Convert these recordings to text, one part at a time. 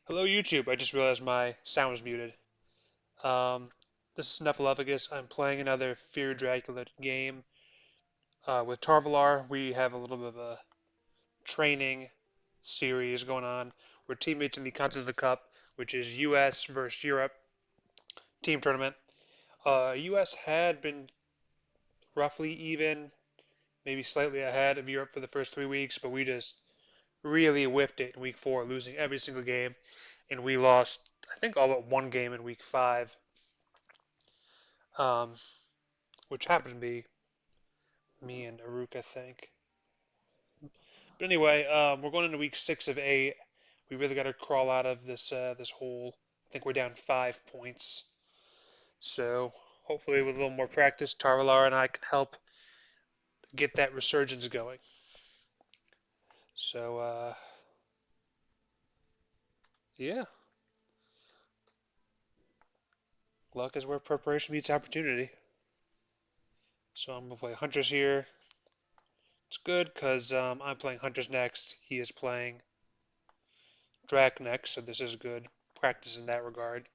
Hello YouTube, I just realized my sound was muted. Um, this is Snuffleupagus. I'm playing another Fear Dracula game. With Tarvalar, we have a little bit of a training series going on. We're teammates in the Continental Cup, which is US versus Europe team tournament. US had been roughly even, maybe slightly ahead of Europe for the first 3 weeks, but we just really whiffed it in week 4, losing every single game, and we lost, I think, all but one game in week 5. Um, which happened to be me and Aruk, I think. But anyway, we're going into week 6 of 8. We really got to crawl out of this hole. I think we're down 5 points. So hopefully, with a little more practice, Tarvalar and I can help get that resurgence going. So yeah, luck is where preparation meets opportunity. So I'm gonna play Hunters here. It's good because I'm playing Hunters next. He is playing Drac next, so this is good practice in that regard.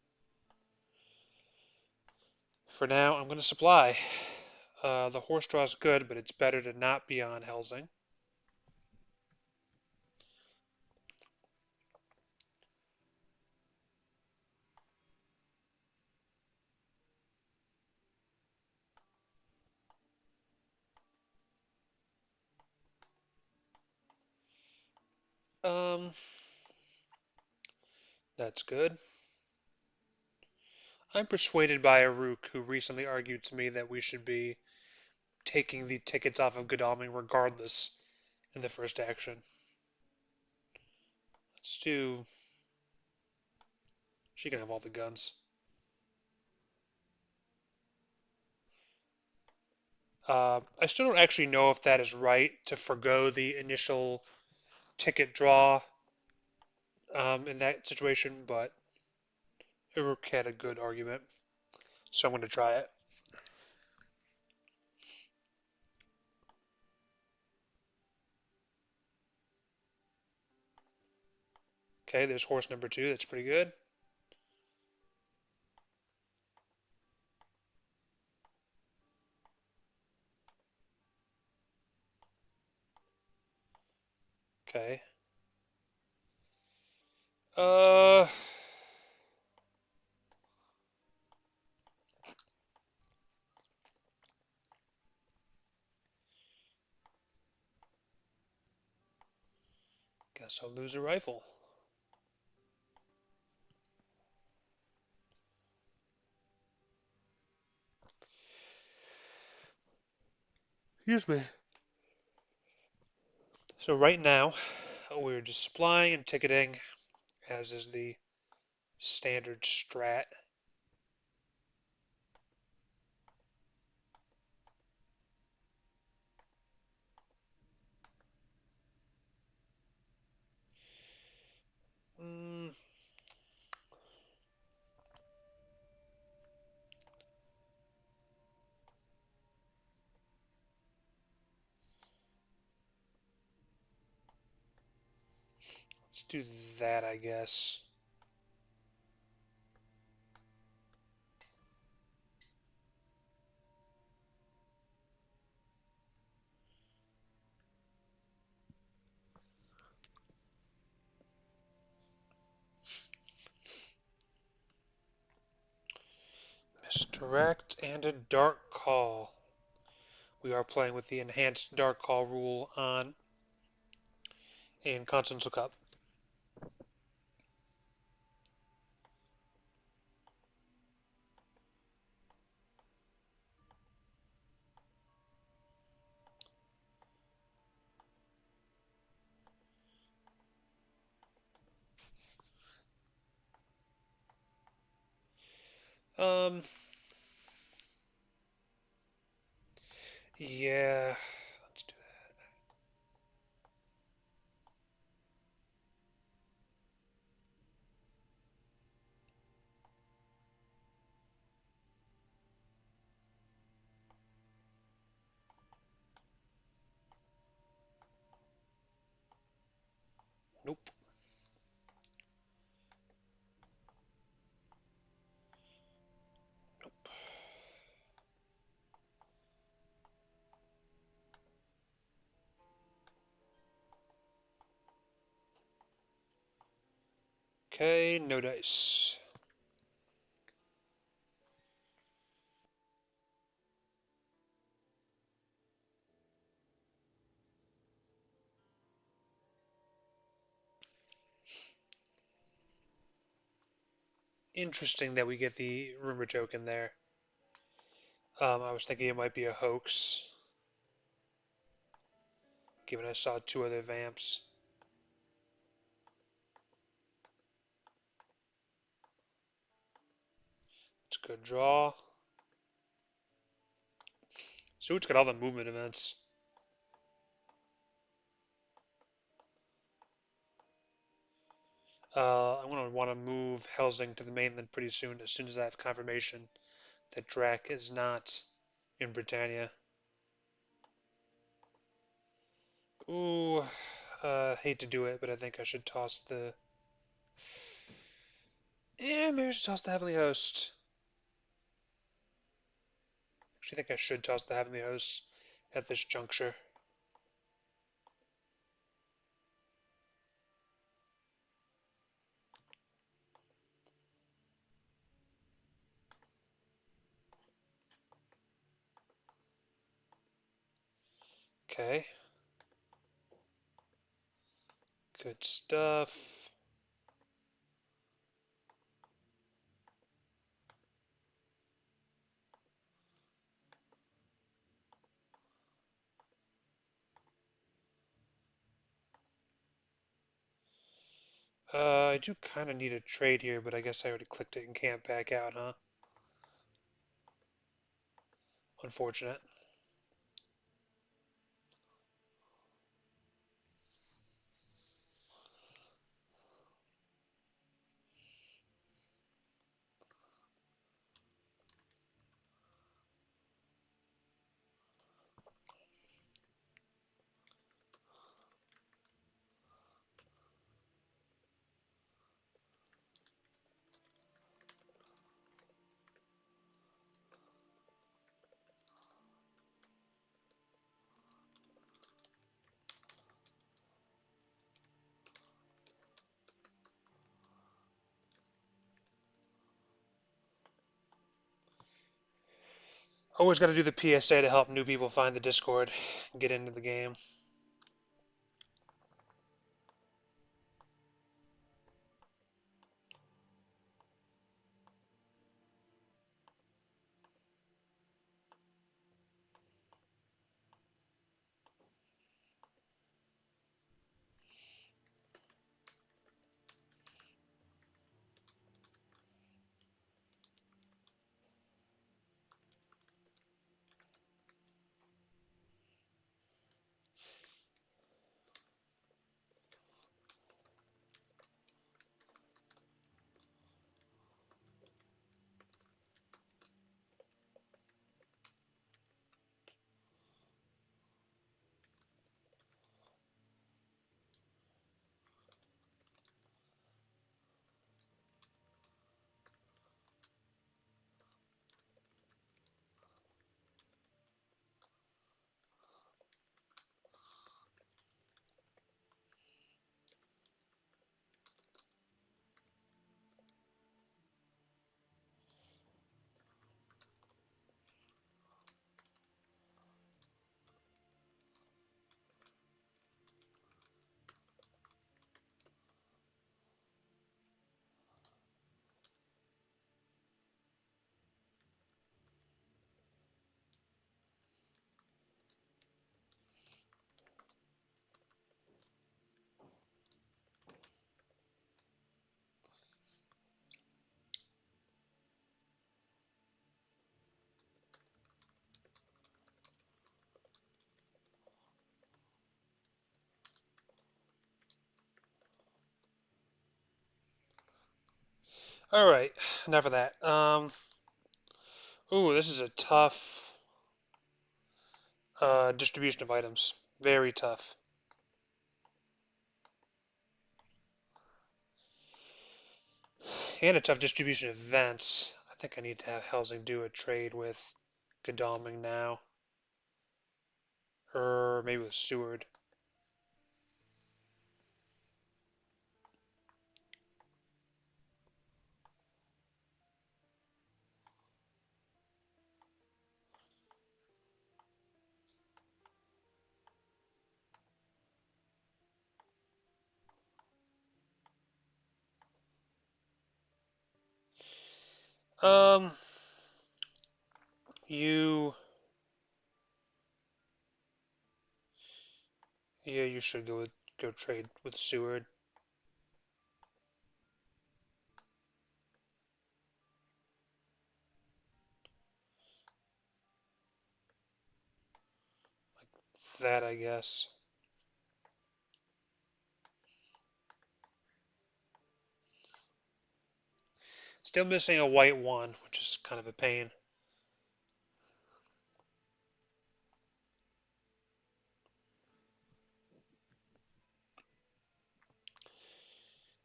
For now, I'm going to supply. The horse draw is good, but it's better to not be on Helsing. Um, that's good. I'm persuaded by Aruk, who recently argued to me that we should be taking the tickets off of Godalming regardless in the first action. Let's do. She can have all the guns. I still don't actually know if that is right to forgo the initial ticket draw in that situation, but Uruk had a good argument, so I'm going to try it. Okay, there's horse number 2. That's pretty good. Okay. Uh, Guess I'll lose a rifle. Excuse me. So right now, we're just supplying and ticketing, as is the standard strat. Mm, let's do that, I guess. Misdirect and a dark call. We are playing with the enhanced dark call rule on in Continental Cup. Um, yeah, let's do that. Nope. Okay, no dice. Interesting that we get the rumor token there. I was thinking it might be a hoax, given I saw two other vamps. It's a good draw. Suit's got all the movement events. I'm going to want to move Helsing to the mainland pretty soon, as soon as I have confirmation that Drac is not in Britannia. Ooh, hate to do it, but I think I should toss the. Yeah, maybe I should toss the Heavenly Host. Actually, I think I should toss the Heavenly Host at this juncture. Okay. Good stuff. I do kind of need a trade here, but I guess I already clicked it and can't back out, huh? Unfortunate. Always got to do the PSA to help new people find the Discord and get into the game. All right, enough of that. Ooh, this is a tough distribution of items. Very tough. And a tough distribution of events. I think I need to have Helsing do a trade with Godalming now. Or maybe with Seward. Um, you, yeah, you should go trade with Seward. That, I guess. Still missing a white one, which is kind of a pain.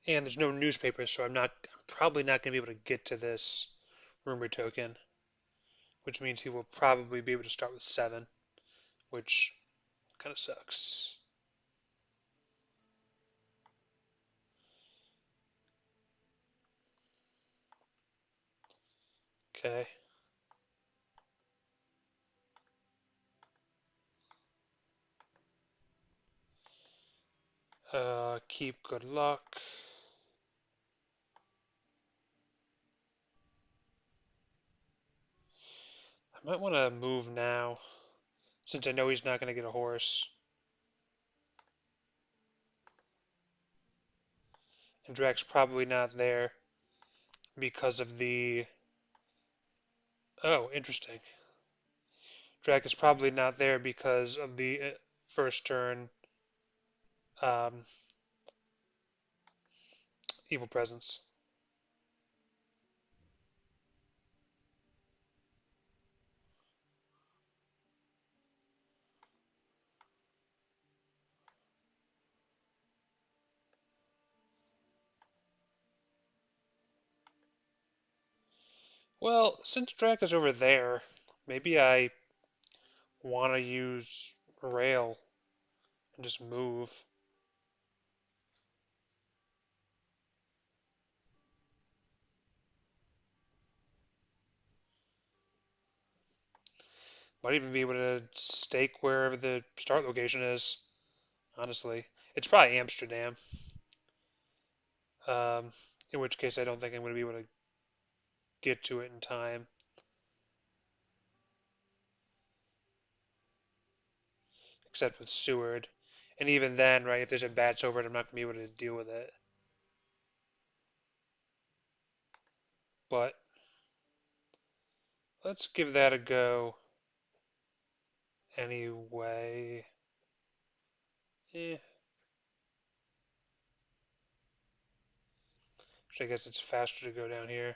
And there's no newspaper, so I'm probably not going to be able to get to this rumor token, which means he will probably be able to start with 7, which kind of sucks. Okay. Keep good luck. I might want to move now, since I know he's not going to get a horse. And Drac's probably not there because of the... Oh, interesting. Drac is probably not there because of the first turn um, evil presence. Well, since Drac is over there, maybe I want to use rail and just move. Might even be able to stake wherever the start location is, honestly. It's probably Amsterdam. Um, in which case I don't think I'm going to be able to get to it in time, except with Seward. And even then, right, if there's a bats over it, I'm not going to be able to deal with it. But let's give that a go anyway. Eh, I guess it's faster to go down here.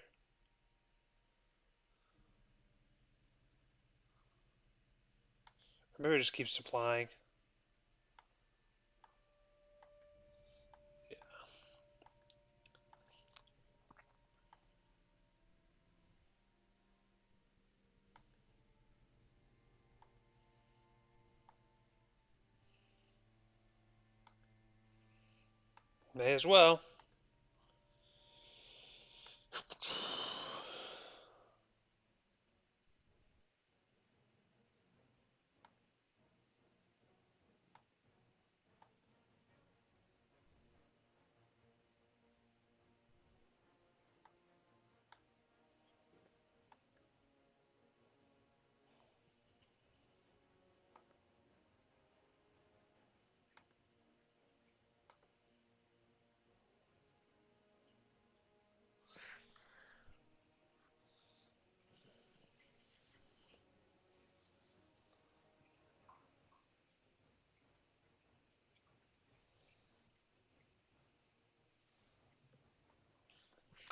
Or maybe just keep supplying. Yeah, may as well.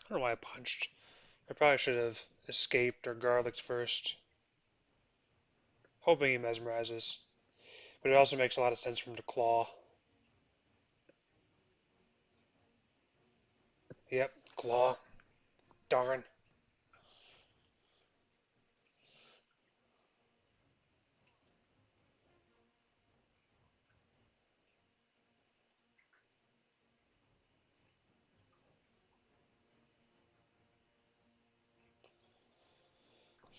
I don't know why I punched. I probably should have escaped or garlicked first, hoping he mesmerizes. But it also makes a lot of sense for him to claw. Yep, claw. Darn.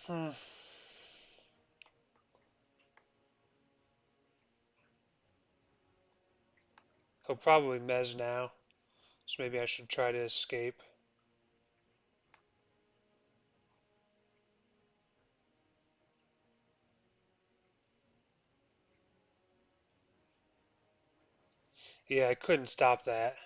Hmm. He'll probably mez now, so maybe I should try to escape. Yeah, I couldn't stop that.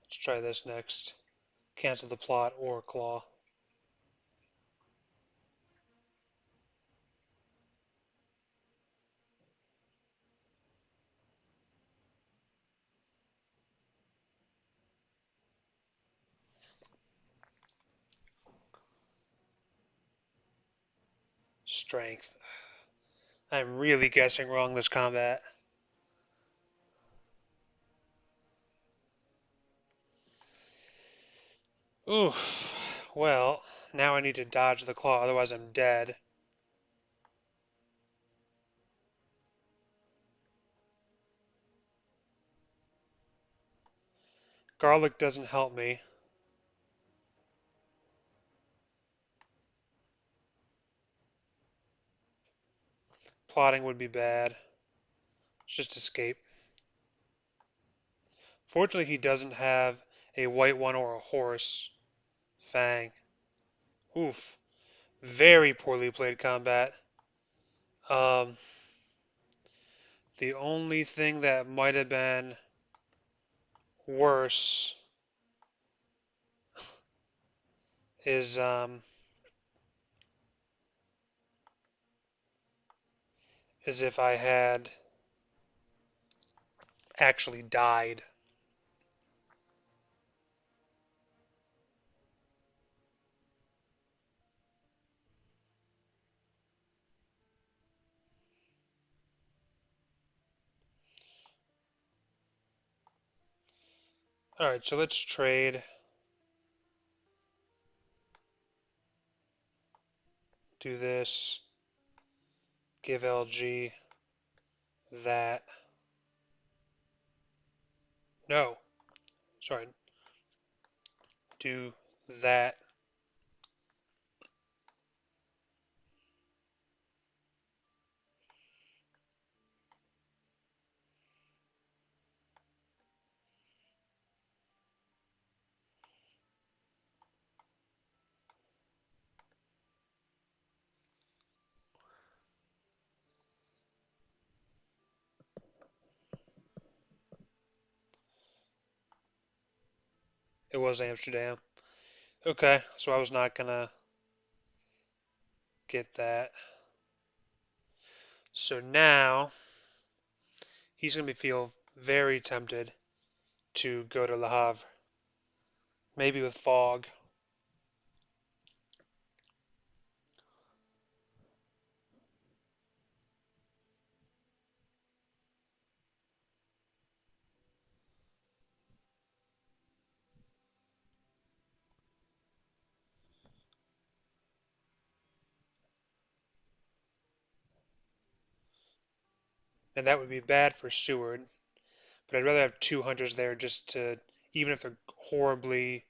Let's try this next. Cancel the plot or claw. Strength. I'm really guessing wrong this combat. Oof. Well, now I need to dodge the claw, otherwise I'm dead. Garlic doesn't help me. Plotting would be bad. Let's just escape. Fortunately, he doesn't have a white one or a horse. Fang. Oof. Very poorly played combat. Um, the only thing that might have been worse is is if I had actually died. Alright, so let's trade. Do this. Give LG that. No. Sorry. Do that. It was Amsterdam. Okay, so I was not gonna get that. So now he's gonna feel very tempted to go to Le Havre. Maybe with fog. And that would be bad for Seward. But I'd rather have two hunters there just to, even if they're horribly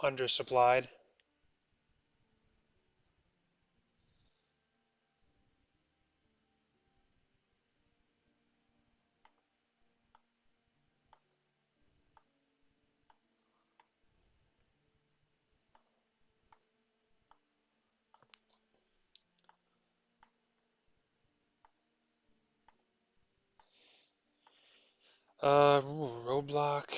undersupplied. Roadblock.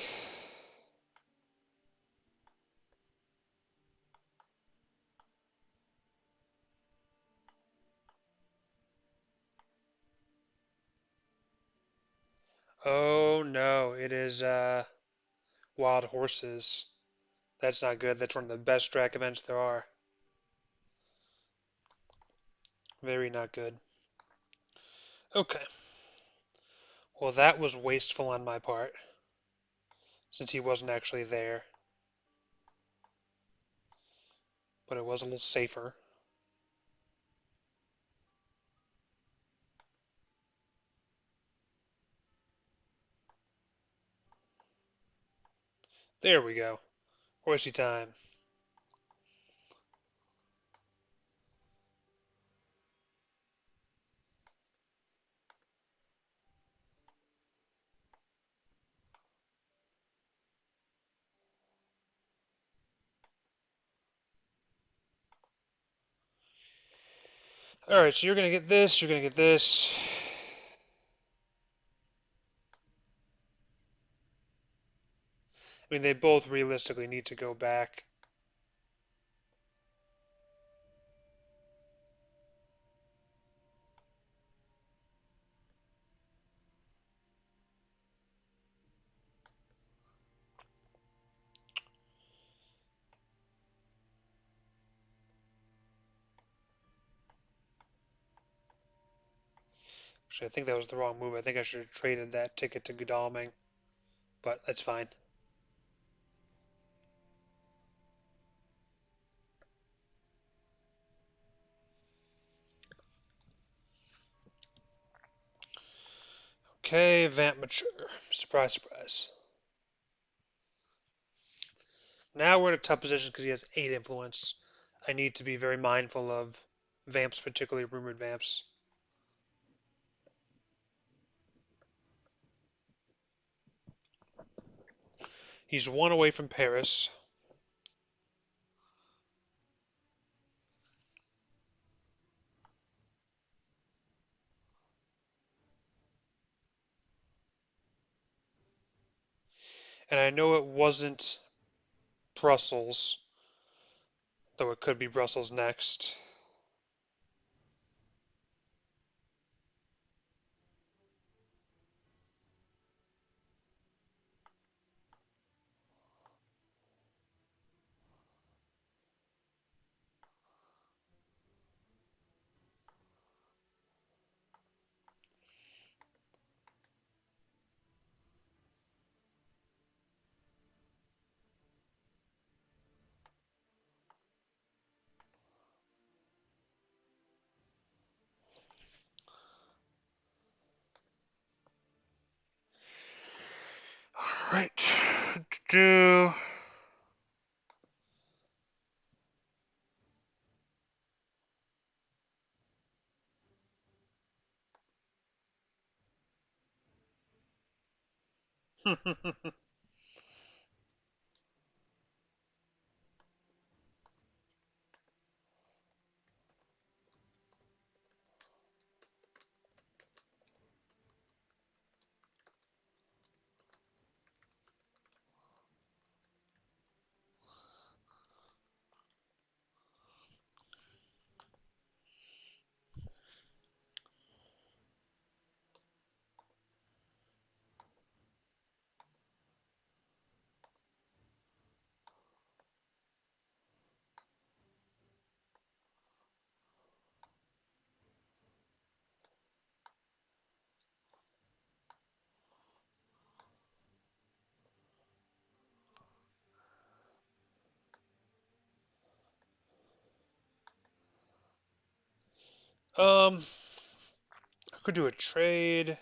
Oh no, it is wild horses. That's not good. That's one of the best track events there are. Very not good. Okay. Well, that was wasteful on my part, since he wasn't actually there. But it was a little safer. There we go. Horsey time. Alright, so you're gonna get this, you're gonna get this. I mean, they both realistically need to go back. Actually, I think that was the wrong move. I think I should have traded that ticket to Godalming, but that's fine. Okay, Vamp mature. Surprise, surprise. Now we're in a tough position because he has 8 influence. I need to be very mindful of Vamps, particularly rumored Vamps. He's 1 away from Paris. And I know it wasn't Brussels, though it could be Brussels next. Alright. Do. I could do a trade.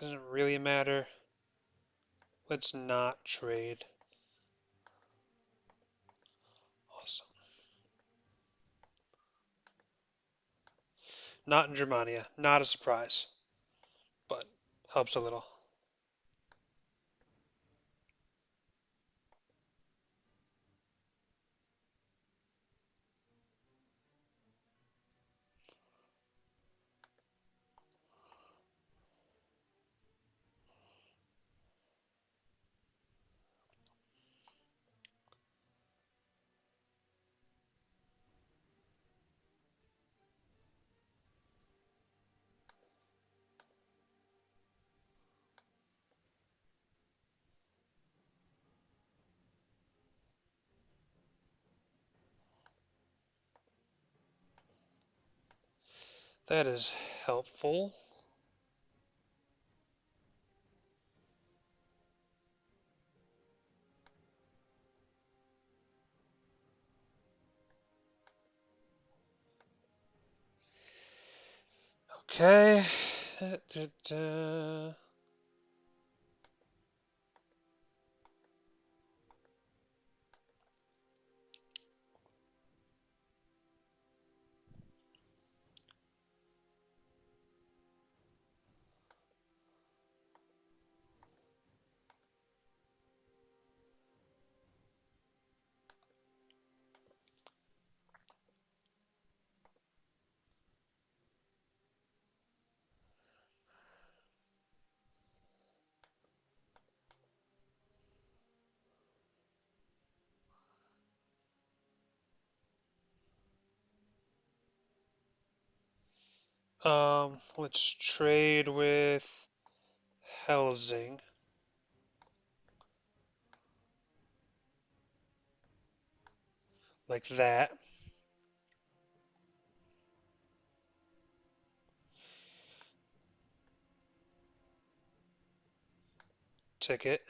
Doesn't really matter. Let's not trade. Awesome. Not in Germania. Not a surprise, but helps a little. That is helpful. Okay. Let's trade with Helsing, like that. Ticket.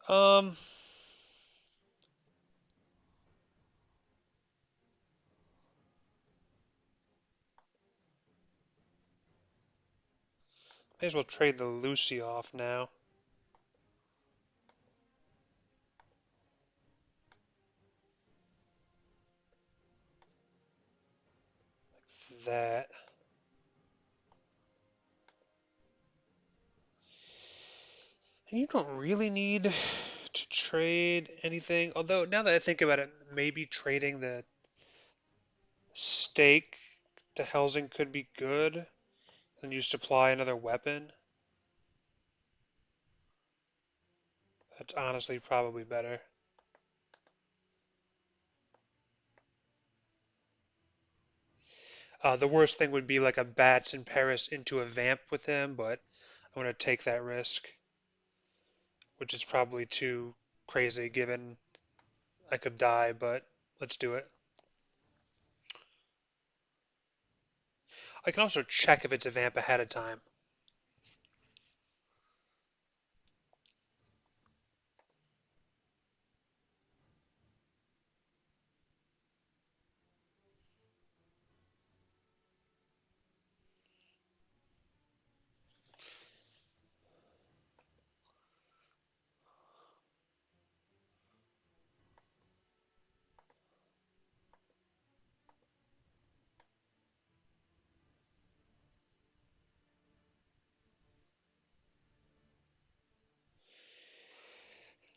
Um, May as well trade the Lucy off now. That. And you don't really need to trade anything. Although, now that I think about it, maybe trading the stake to Helsing could be good. And you supply another weapon. That's honestly probably better. The worst thing would be like a Bats in Paris into a Vamp with him, but I'm going to take that risk, which is probably too crazy given I could die, but let's do it. I can also check if it's a Vamp ahead of time.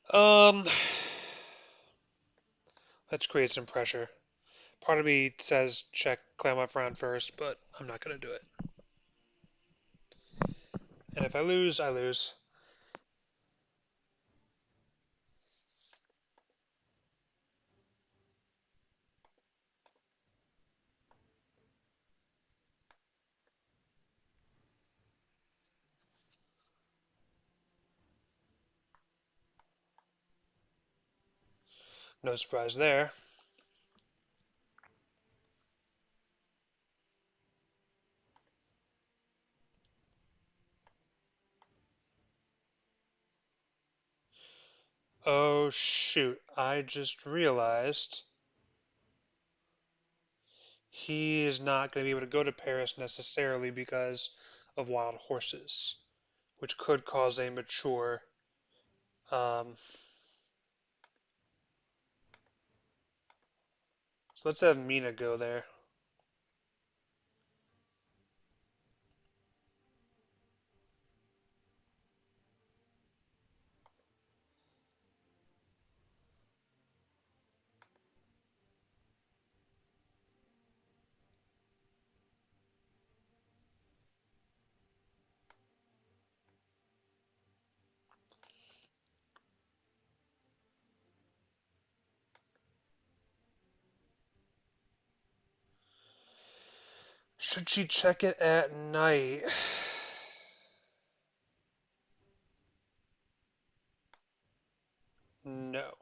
Um, let's create some pressure. Part of me says check Clermont-Ferrand first, but I'm not going to do it. And if I lose, I lose. No surprise there. Oh shoot, I just realized he is not going to be able to go to Paris necessarily because of wild horses, which could cause a mature. Um, so let's have Mina go there. Should she check it at night? No.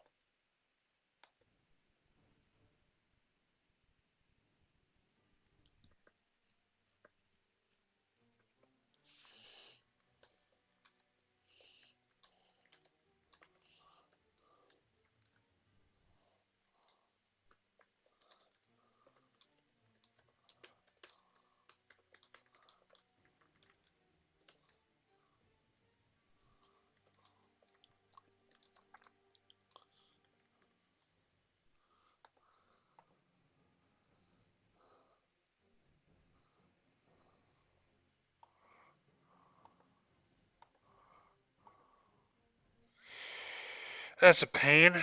That's a pain.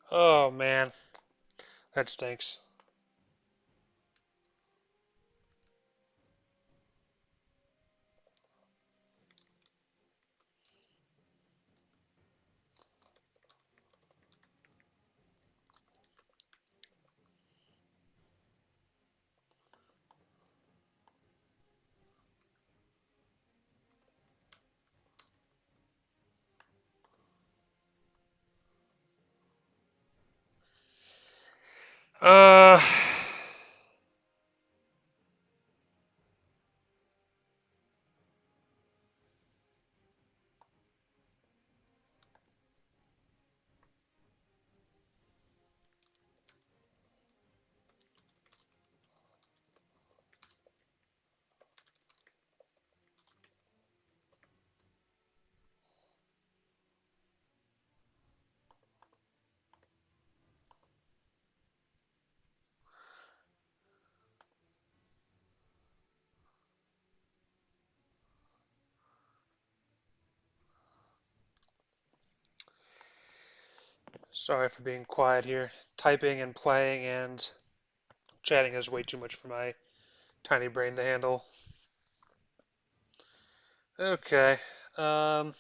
Oh man, that stinks. Uh, sorry for being quiet here. Typing and playing and chatting is way too much for my tiny brain to handle. Okay. Um,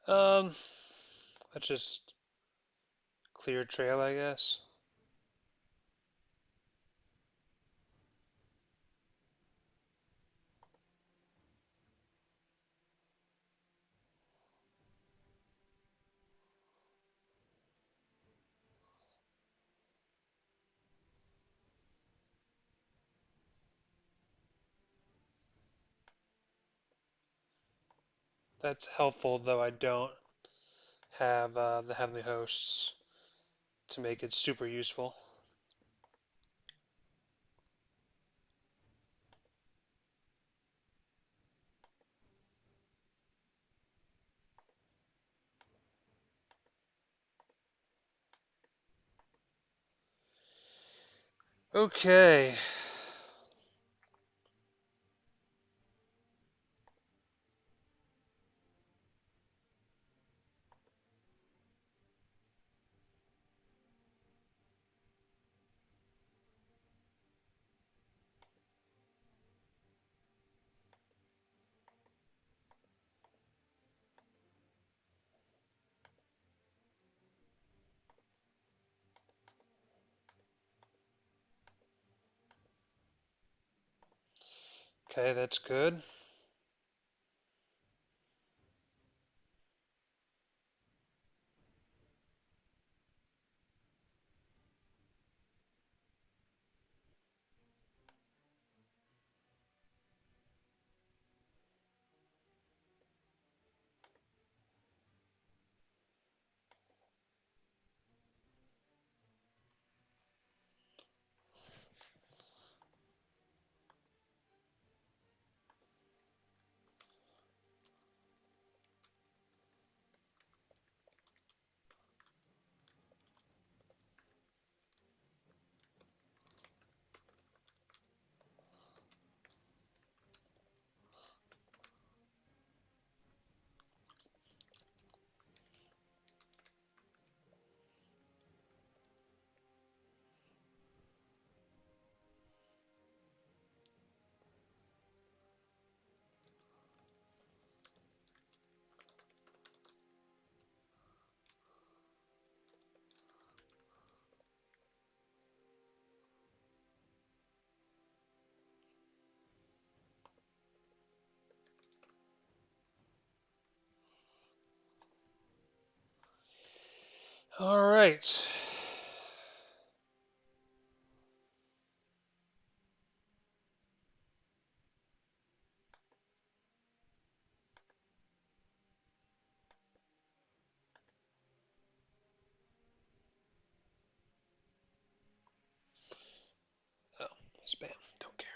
um, let's just clear trail, I guess. That's helpful, though I don't have the heavenly hosts to make it super useful. Okay. Okay, that's good. All right. Oh, spam. Don't care.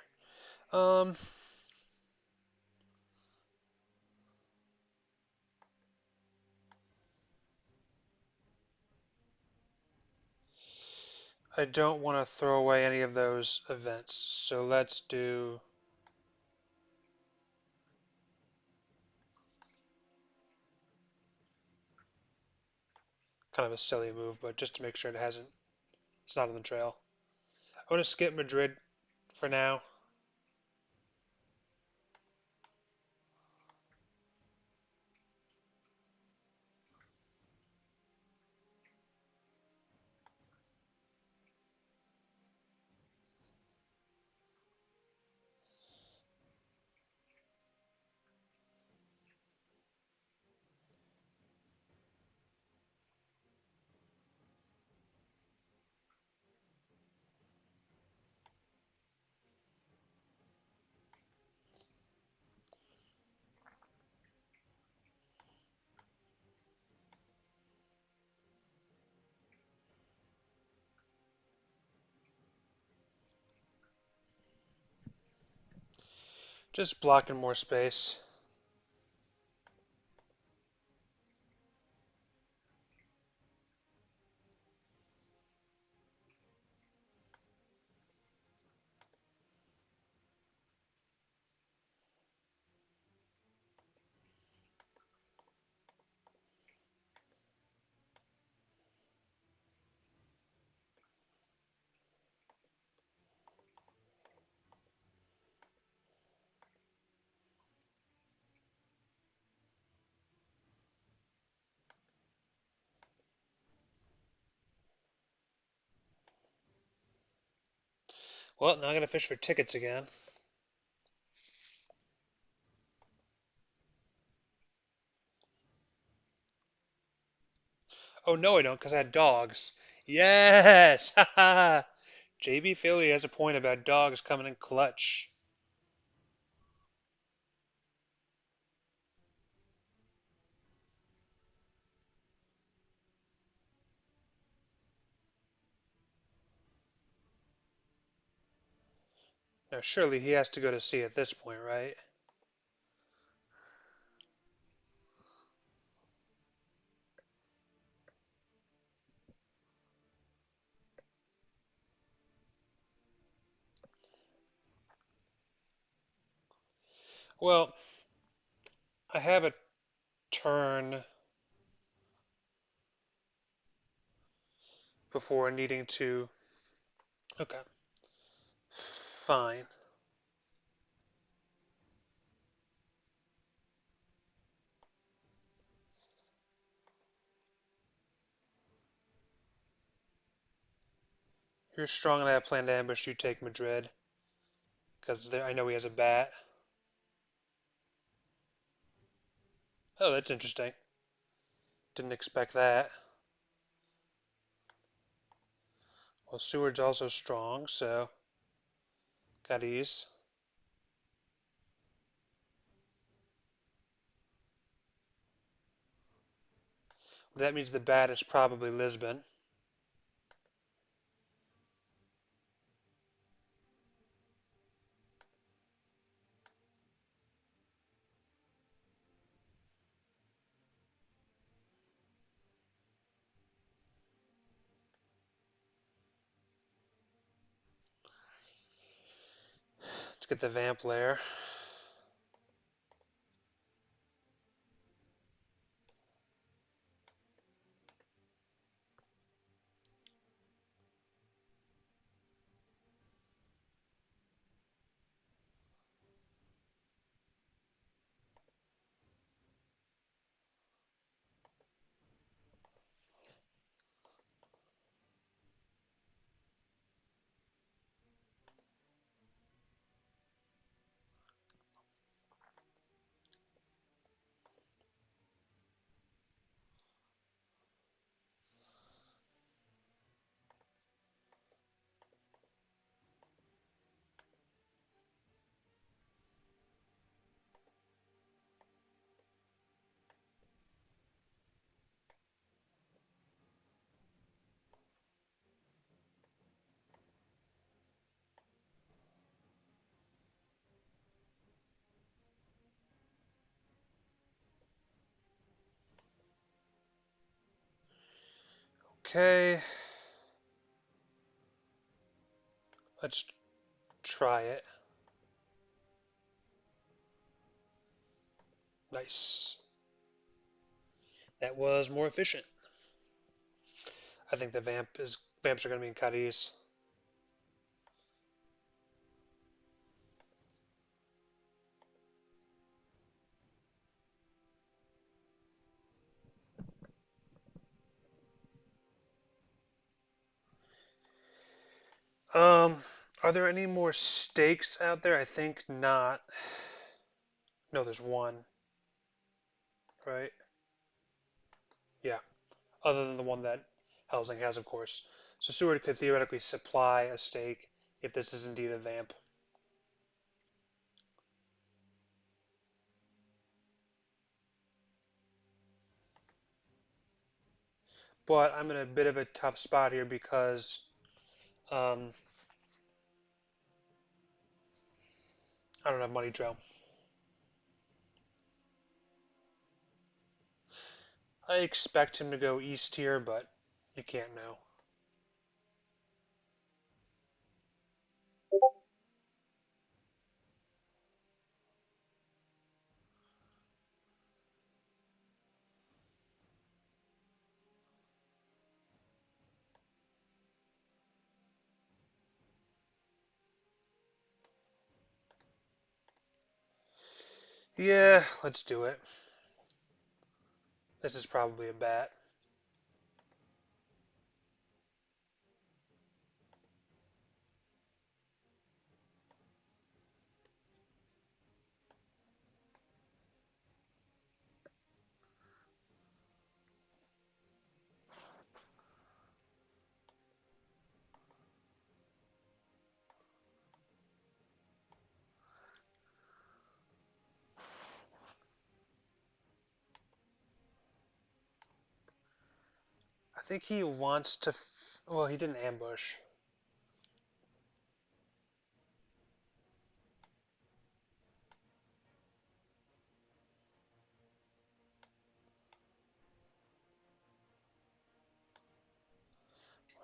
I don't want to throw away any of those events, so let's do kind of a silly move, but just to make sure it's not on the trail. I want to skip Madrid for now. Just blocking more space. Well, now I gotta fish for tickets again. Oh no, I don't, because I had dogs. Yes! Haha! JB Philly has a point about dogs coming in clutch. Now, surely he has to go to sea at this point, right? Well, I have a turn before needing to. Okay, fine. You're strong and I have planned to ambush you. Take Madrid because I know he has a bat. Oh, that's interesting. Didn't expect that. Well, Seward's also strong, so got ease. That means the bat is probably Lisbon. Let's get the vamp layer. Okay, let's try it. Nice. That was more efficient. I think the vamps are going to be in Cadiz. Um, are there any more stakes out there? I think not. No, there's one, right? Yeah, other than the one that Helsing has, of course. So Seward could theoretically supply a stake if this is indeed a vamp. But I'm in a bit of a tough spot here because um, I don't have money trail. I expect him to go east here, but you can't know. Yeah, let's do it. This is probably a bat. I think he wants to. Well, he didn't ambush.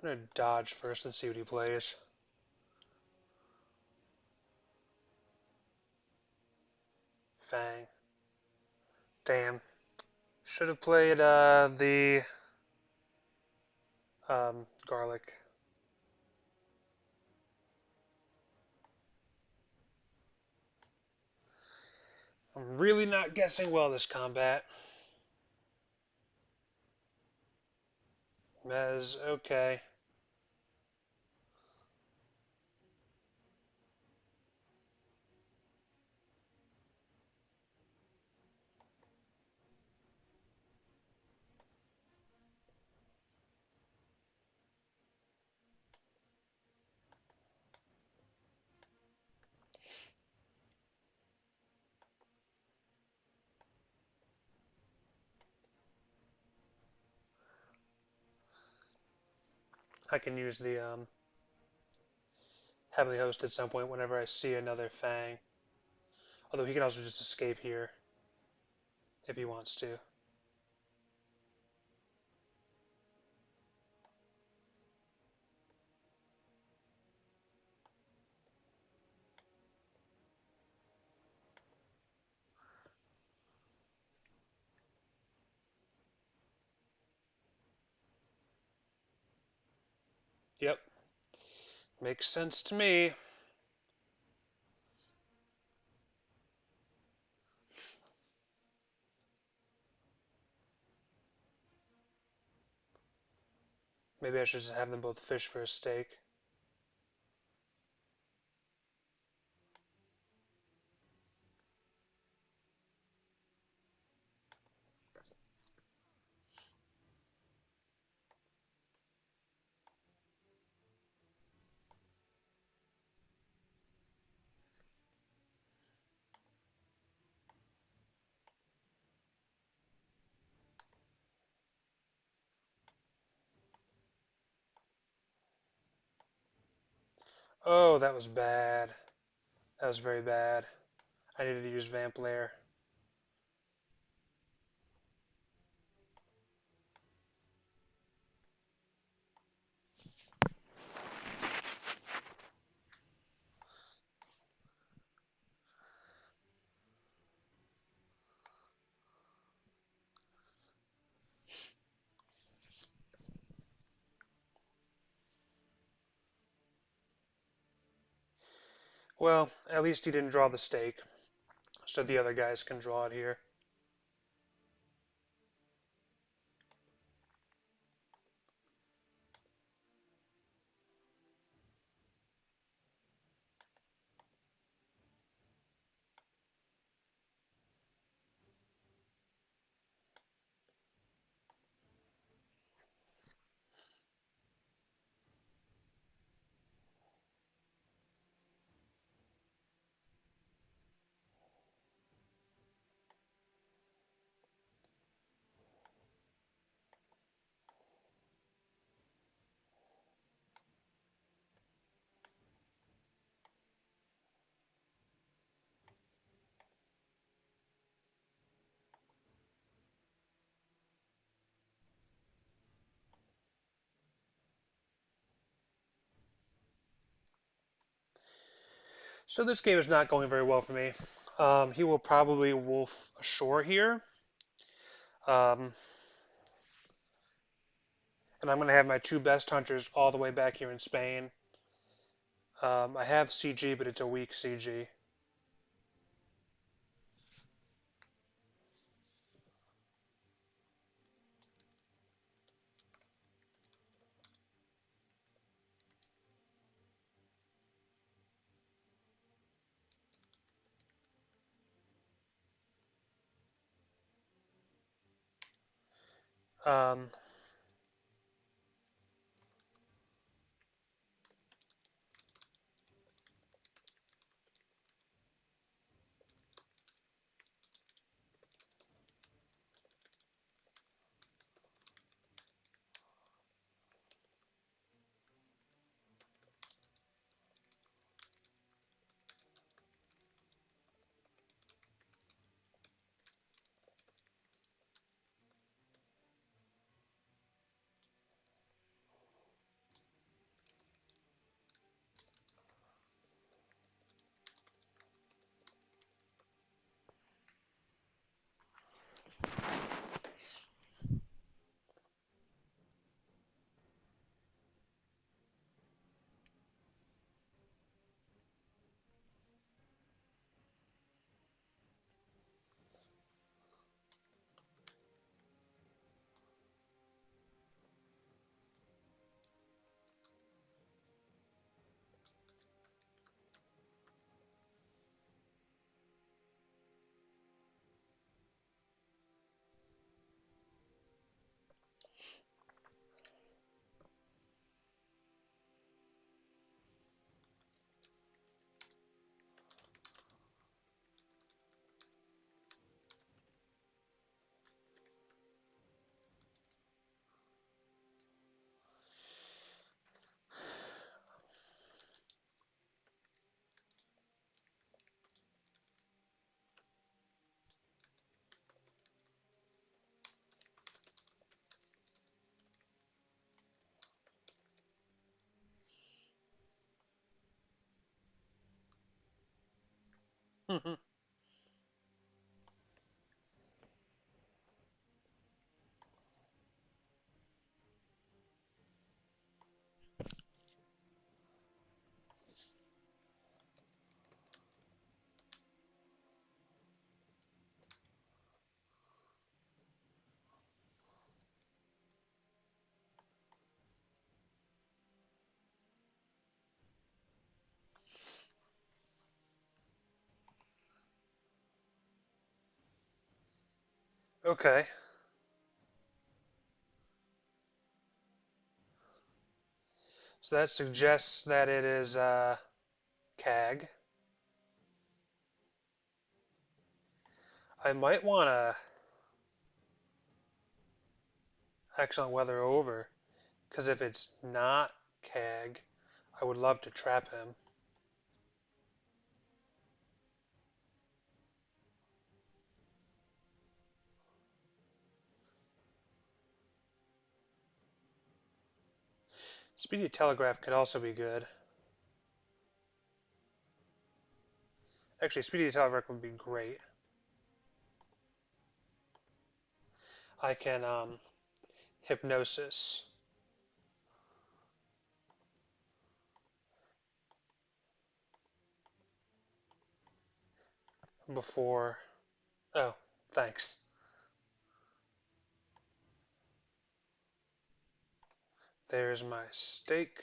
I'm gonna dodge first and see what he plays. Fang. Damn. Should have played the garlic. I'm really not guessing well this combat. Mez, okay. I can use the heavily host at some point whenever I see another Fang. Although he can also just escape here if he wants to. Yep, makes sense to me. Maybe I should just have them both fish for a steak. Oh, that was bad. That was very bad. I needed to use Vamp Lair. Well, at least he didn't draw the steak, so the other guys can draw it here. So this game is not going very well for me. He will probably wolf ashore here. Um, and I'm going to have my two best hunters all the way back here in Spain. I have CG, but it's a weak CG. Um, Okay, so that suggests that it is CAG. I might want to accidentally weather over, because if it's not CAG, I would love to trap him. Speedy Telegraph could also be good. Actually, Speedy Telegraph would be great. I can Hypnosis before. Oh, thanks. There's my steak.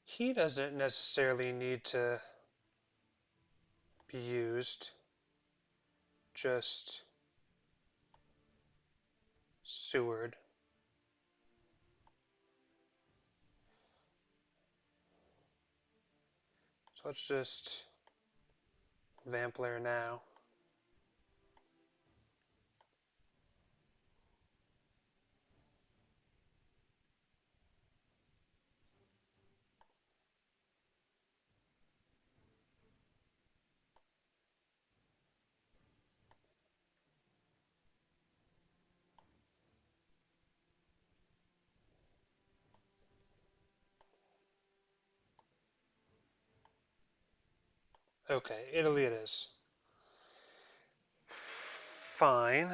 He doesn't necessarily need to be used, just Seward. So let's just Vampire now. Okay, Italy it is. Fine.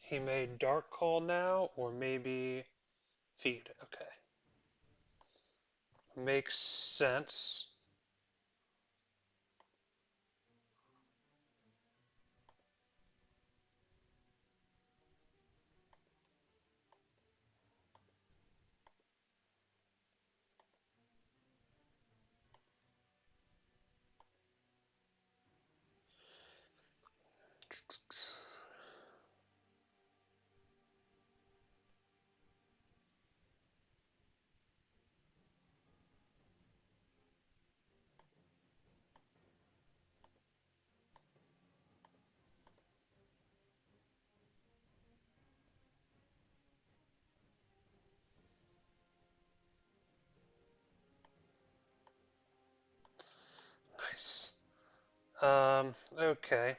He made Dark Call now, or maybe Feed. Okay. Makes sense. Nice. Okay.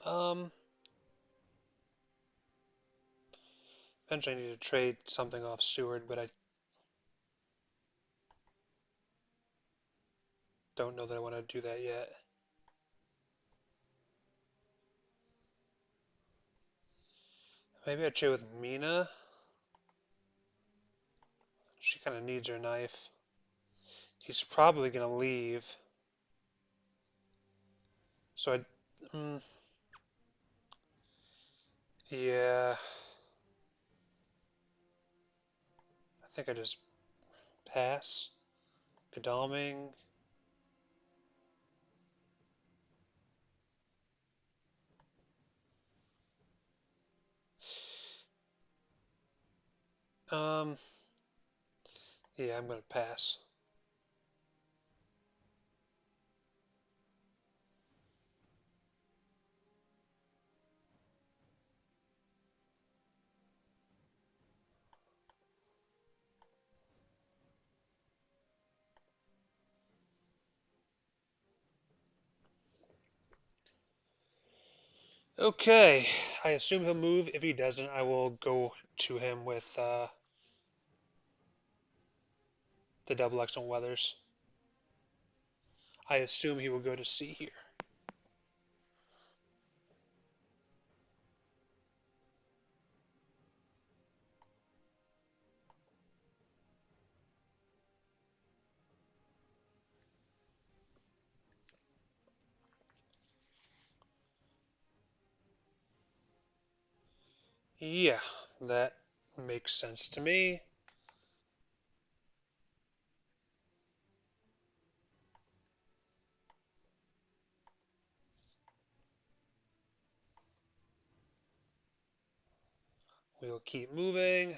Um, Eventually I need to trade something off Seward, but I don't know that I want to do that yet. Maybe I trade with Mina. She kind of needs her knife. He's probably going to leave. So yeah, I think I just pass. Godalming. Um, yeah, I'm going to pass. Okay, I assume he'll move. If he doesn't, I will go to him with the double excellent weathers. I assume he will go to C here. Yeah, that makes sense to me. We'll keep moving.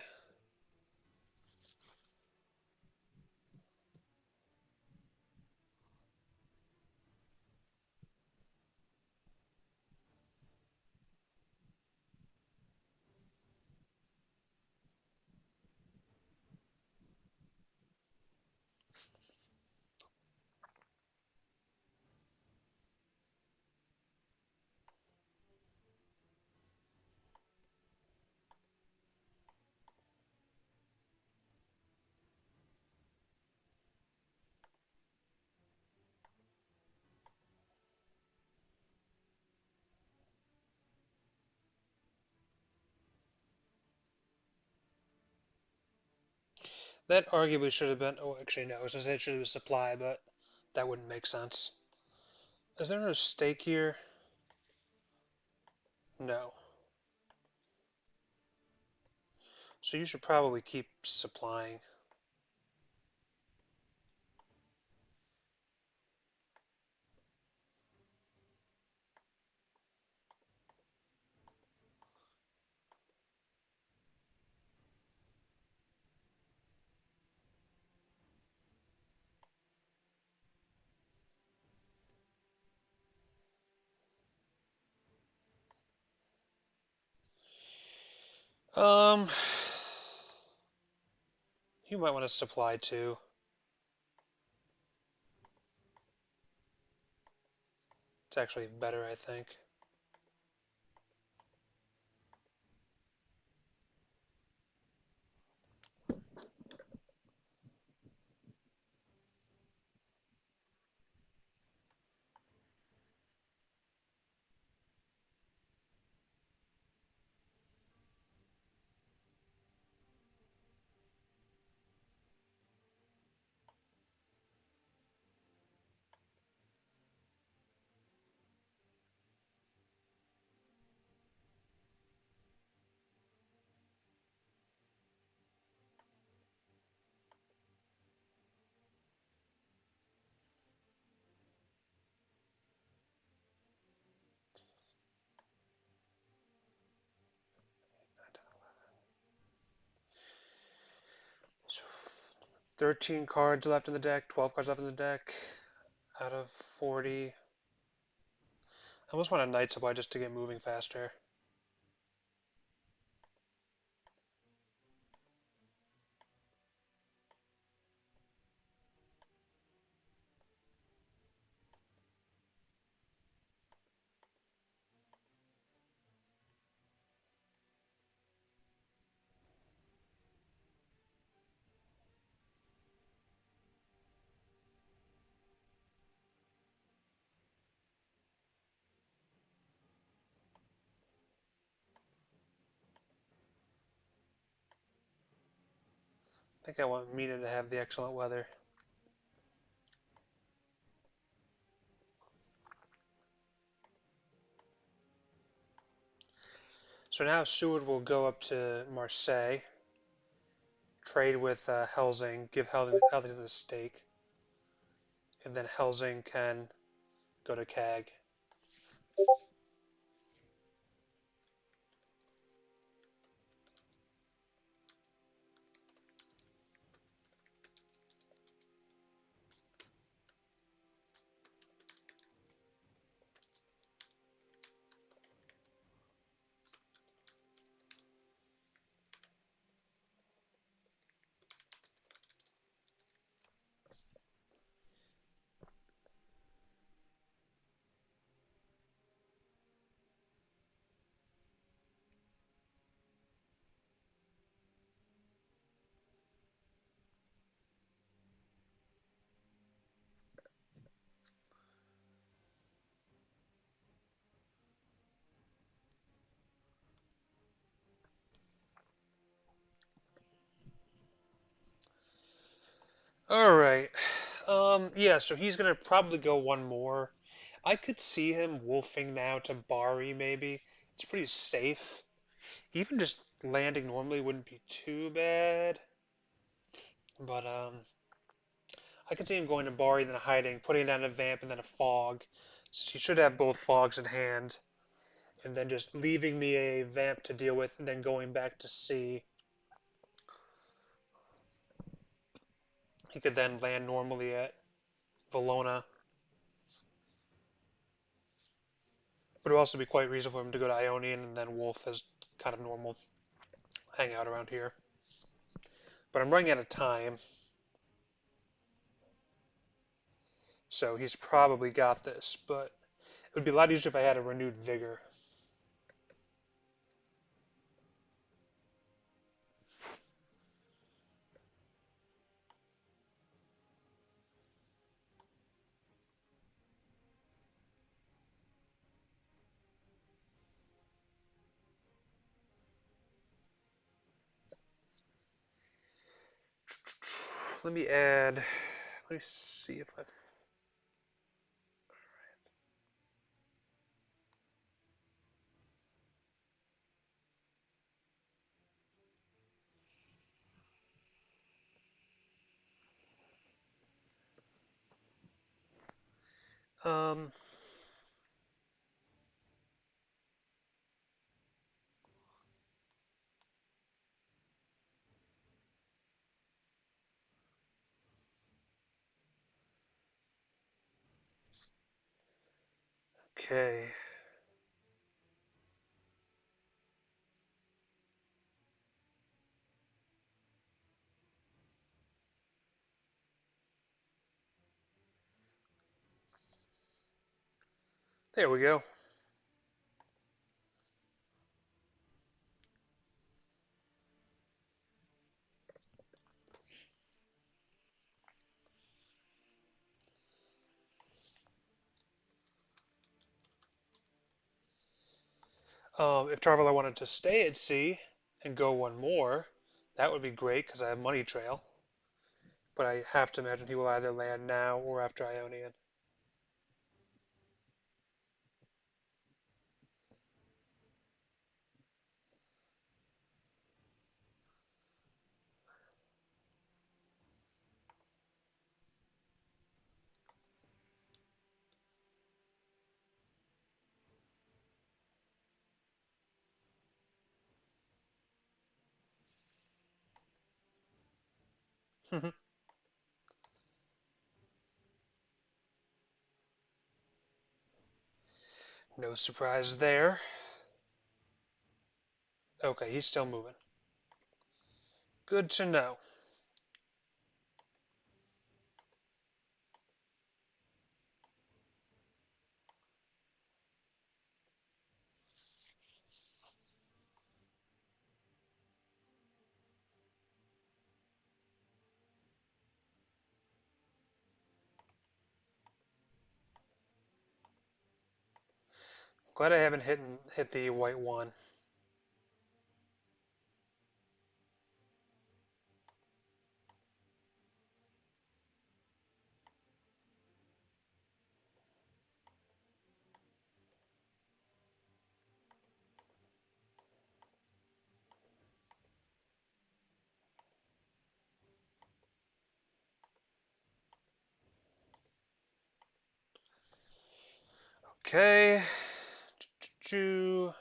That arguably should have been. Oh, actually, no. I was gonna say it should have been supply, but that wouldn't make sense. Is there no stake here? No. So you should probably keep supplying. Um, you might want to supply too. It's actually better, I think. So 13 cards left in the deck, 12 cards left in the deck out of 40. I almost want a Night Supply just to get moving faster. I think I want Mina to have the excellent weather. So now Seward will go up to Marseille, trade with Helsing, give Helsing the stake, and then Helsing can go to CAG. All right. Yeah, so he's gonna probably go one more. I could see him wolfing now to Bari maybe. It's pretty safe. Even just landing normally wouldn't be too bad. But I could see him going to Bari, then hiding, putting down a vamp and then a fog. So he should have both fogs in hand. And then just leaving me a vamp to deal with, and then going back to C. He could then land normally at Valona. But it would also be quite reasonable for him to go to Ionian and then Wolf as kind of normal. Hang out around here. But I'm running out of time. So he's probably got this. But it would be a lot easier if I had a renewed vigor. Let me add. Let me see if I. Um. Okay. There we go. If Tarvalar wanted to stay at sea and go one more, that would be great because I have Money Trail. But I have to imagine he will either land now or after Ionian. No surprise there. Okay, he's still moving. Good to know. Glad I haven't hit the white one. Okay. Choo.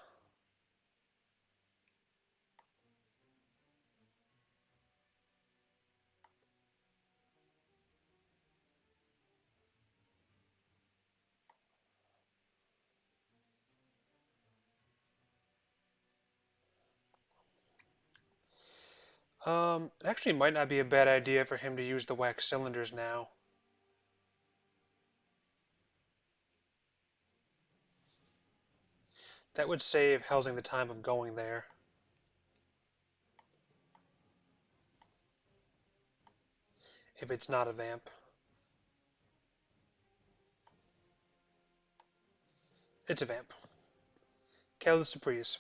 It actually might not be a bad idea for him to use the wax cylinders now. That would save Helsing the time of going there. If it's not a vamp. It's a vamp. Kill the surprise.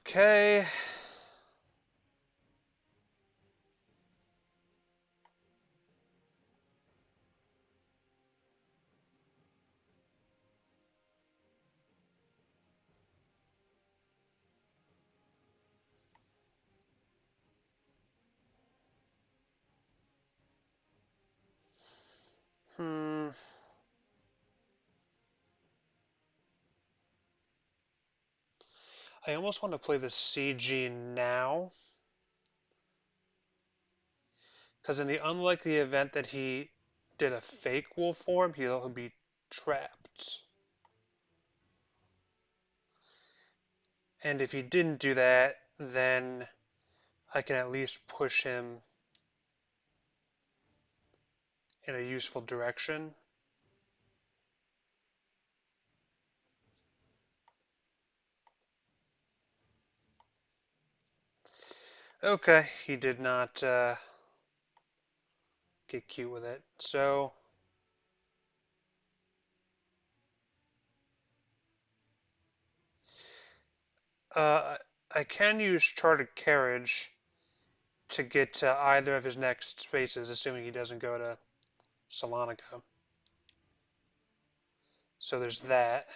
Okay. Hmm. I almost want to play the CG now, because in the unlikely event that he did a fake wolf form, he'll be trapped. And if he didn't do that, then I can at least push him in a useful direction. Okay, he did not get cute with it. So, Uh, I can use chartered carriage to get to either of his next spaces, assuming he doesn't go to Salonika. So there's that.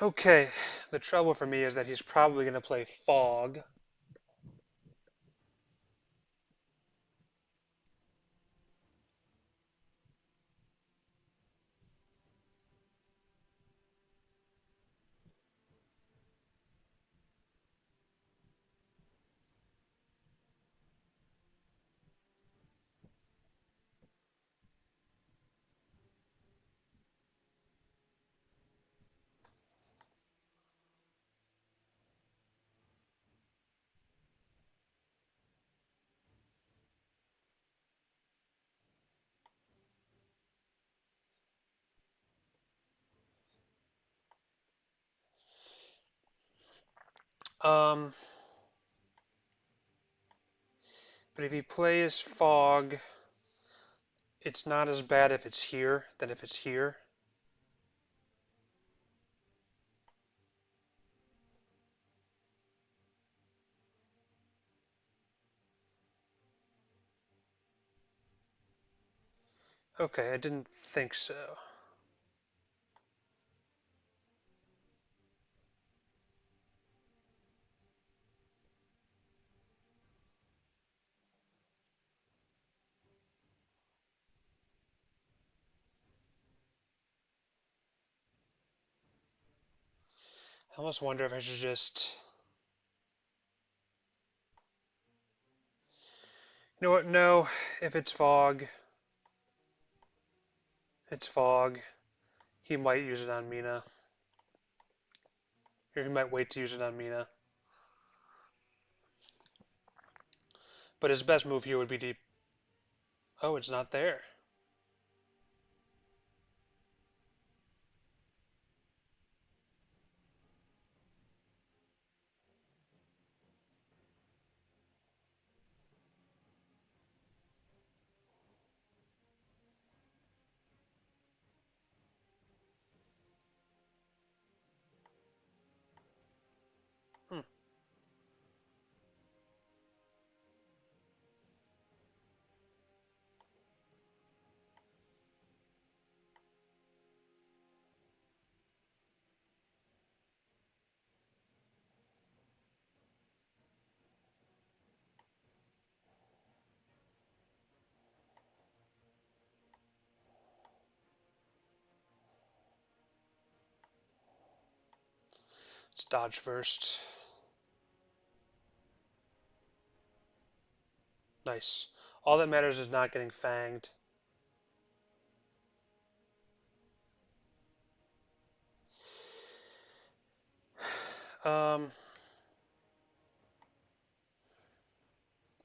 Okay, the trouble for me is that he's probably going to play Fog. Um, but if he plays Fog, it's not as bad if it's here than if it's here. Okay, I didn't think so. I almost wonder if I should just. You know what? No, if it's Fog, it's Fog. He might use it on Mina. Or he might wait to use it on Mina. But his best move here would be to. Oh, it's not there. Hmm. Let's dodge first. Nice. All that matters is not getting fanged. Um,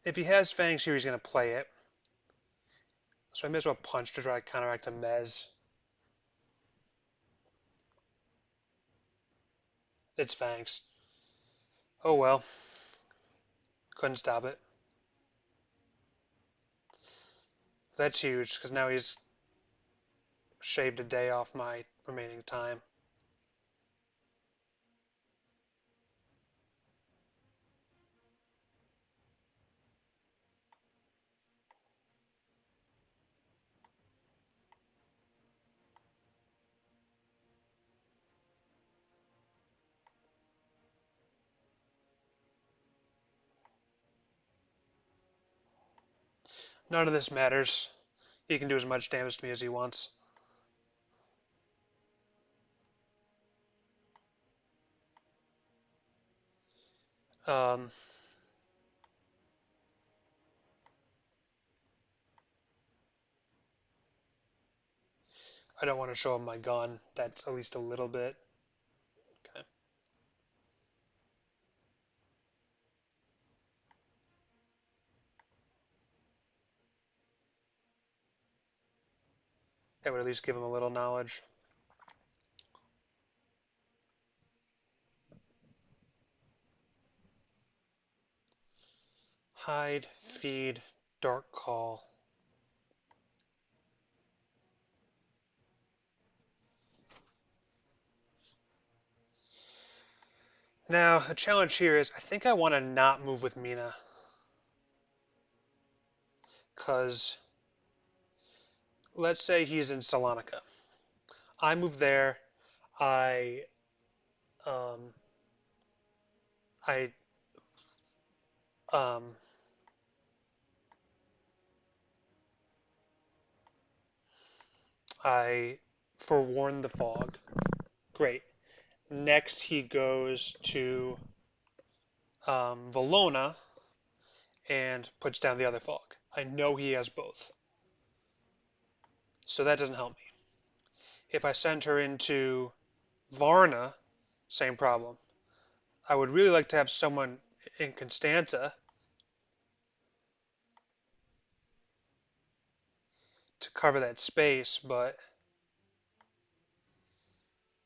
if he has fangs here, he's going to play it. So I may as well punch to try to counteract a Mez. It's fangs. Oh well. Couldn't stop it. That's huge, because now he's shaved a day off my remaining time. None of this matters. He can do as much damage to me as he wants. Um, I don't want to show him my gun. That's at least a little bit. Okay. That would at least give him a little knowledge. Hide, feed, dark call. Now, the challenge here is I think I want to not move with Mina. Because let's say he's in Salonika. I move there. I um, I um, I forewarn the fog. Great. Next, he goes to Valona and puts down the other fog. I know he has both, so that doesn't help me. If I send her into Varna, same problem. I would really like to have someone in Constanza to cover that space, but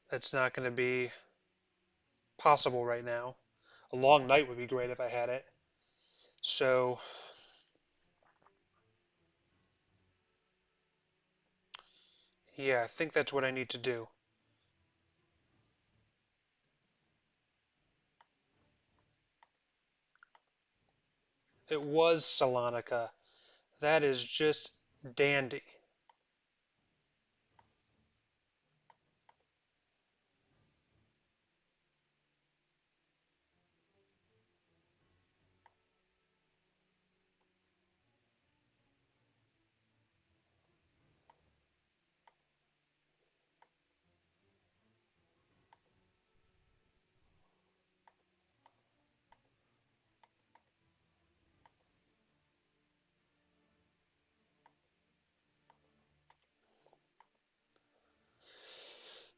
that's not going to be possible right now. A long night would be great if I had it. So, yeah, I think that's what I need to do. It was Salonika. That is just dandy.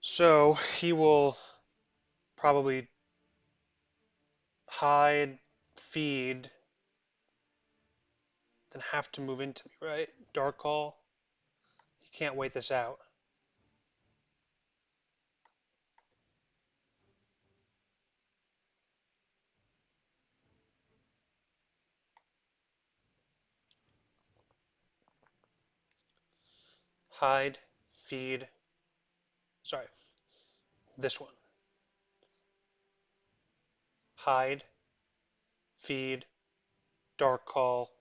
So he will probably hide, feed, then have to move into me, right? Dark call. He can't wait this out. Hide, feed. Sorry, this one. Hide, feed, dark call,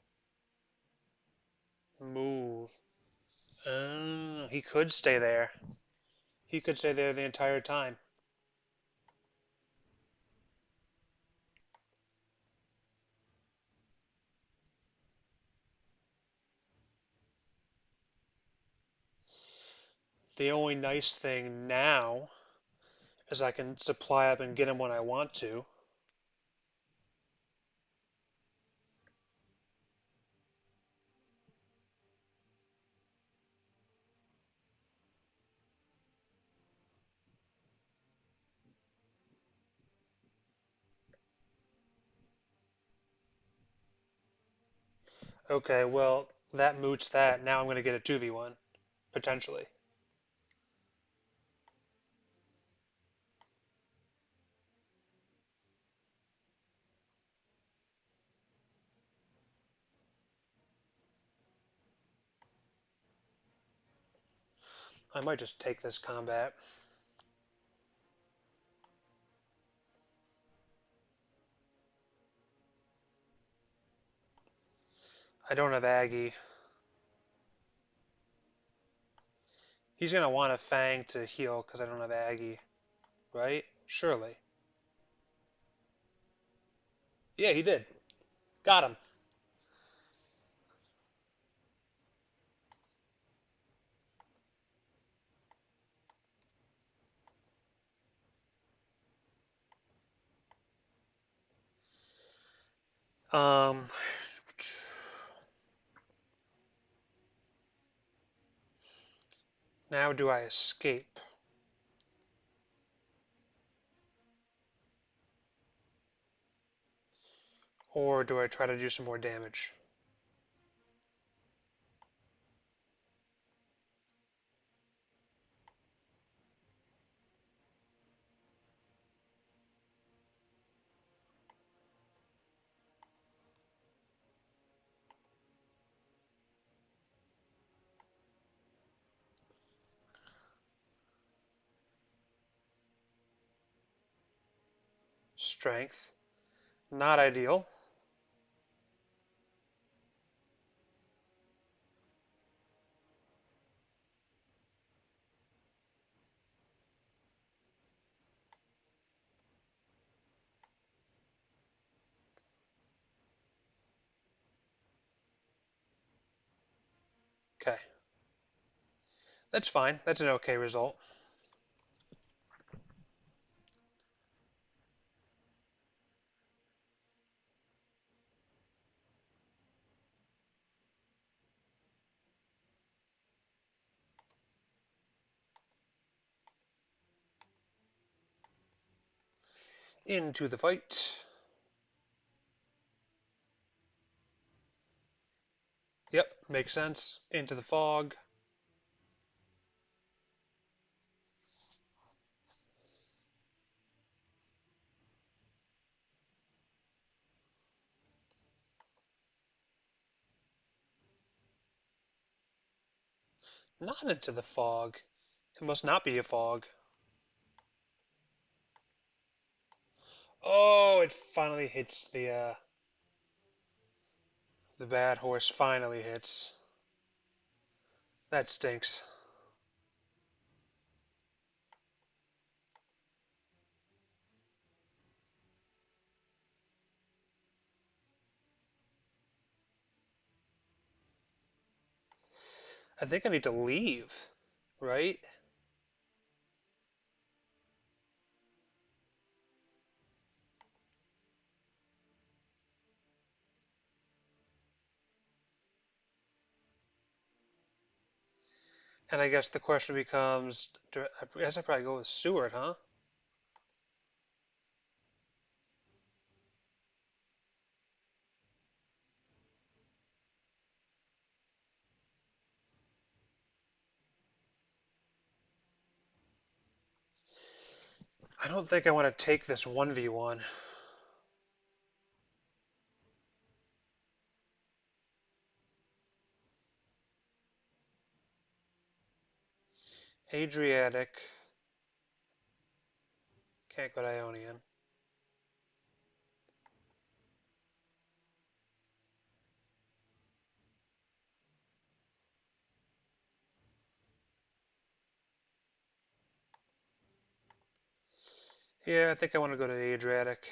move. He could stay there. He could stay there the entire time. The only nice thing now is I can supply up and get him when I want to. Okay, well, that moots that. Now I'm going to get a 2v1, potentially. I might just take this combat. I don't have Aggie. He's going to want a Fang to heal because I don't have Aggie, right? Surely. Yeah, he did. Got him. Um, now do I escape? Or do I try to do some more damage? Strength. Not ideal. Okay. That's fine. That's an okay result. Into the fight. Yep, makes sense. Into the fog. Not into the fog. It must not be a fog. Oh, it finally hits the bad horse finally hits. That stinks. I think I need to leave, right? And I guess the question becomes, I guess I probably go with Seward, huh? I don't think I want to take this 1v1. Adriatic. Can't go to Ionian. Yeah, I think I want to go to the Adriatic.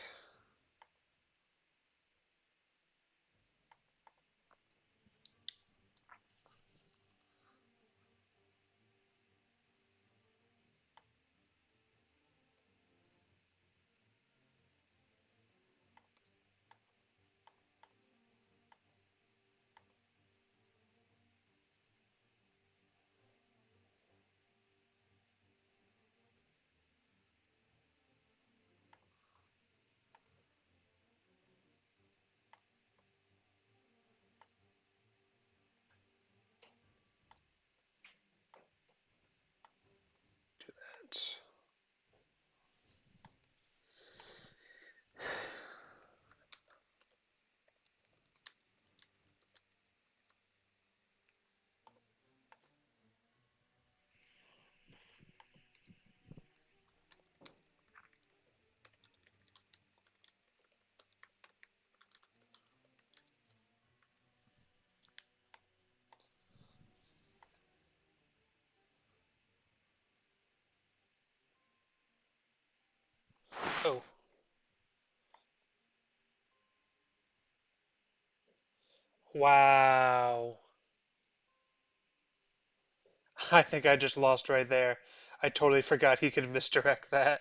Do that. Oh, wow. I think I just lost right there. I totally forgot he could misdirect that.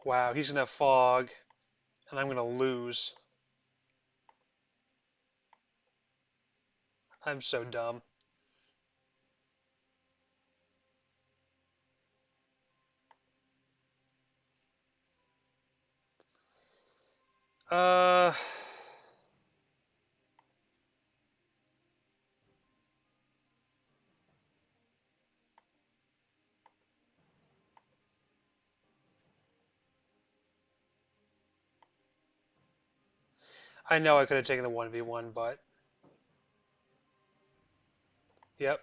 Wow, he's gonna fog, and I'm gonna lose. I'm so dumb. Uh, I know I could have taken the 1v1, but yep.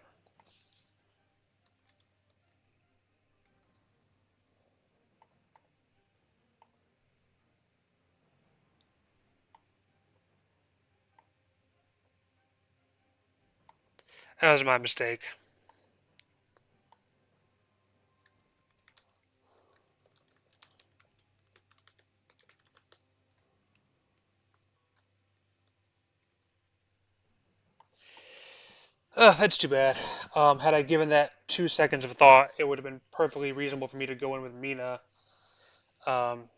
That was my mistake. That's too bad. Had I given that 2 seconds of thought, it would have been perfectly reasonable for me to go in with Mina um,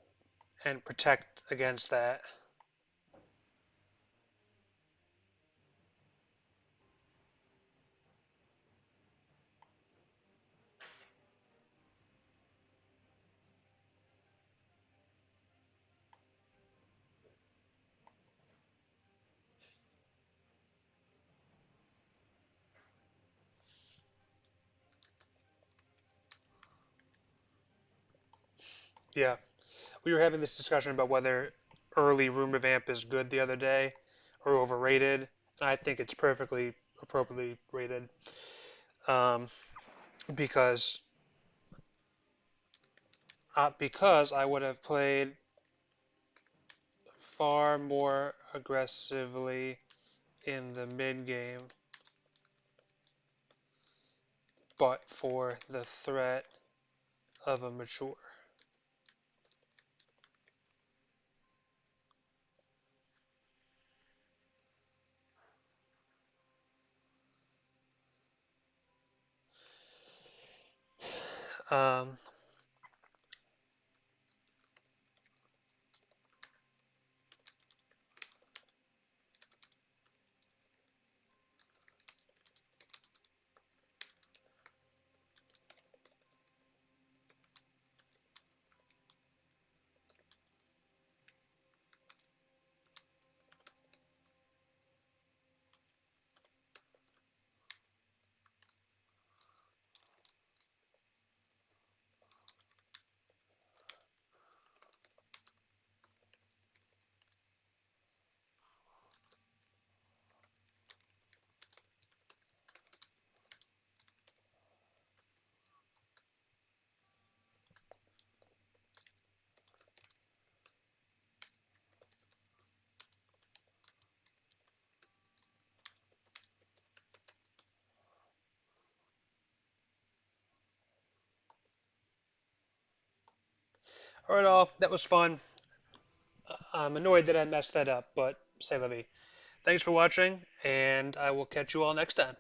and protect against that. Yeah, we were having this discussion about whether early room revamp is good the other day or overrated. And I think it's perfectly appropriately rated um, because because I would have played far more aggressively in the mid game, but for the threat of a mature. Um, all right, all. That was fun. I'm annoyed that I messed that up, but say la vie. Thanks for watching, and I will catch you all next time.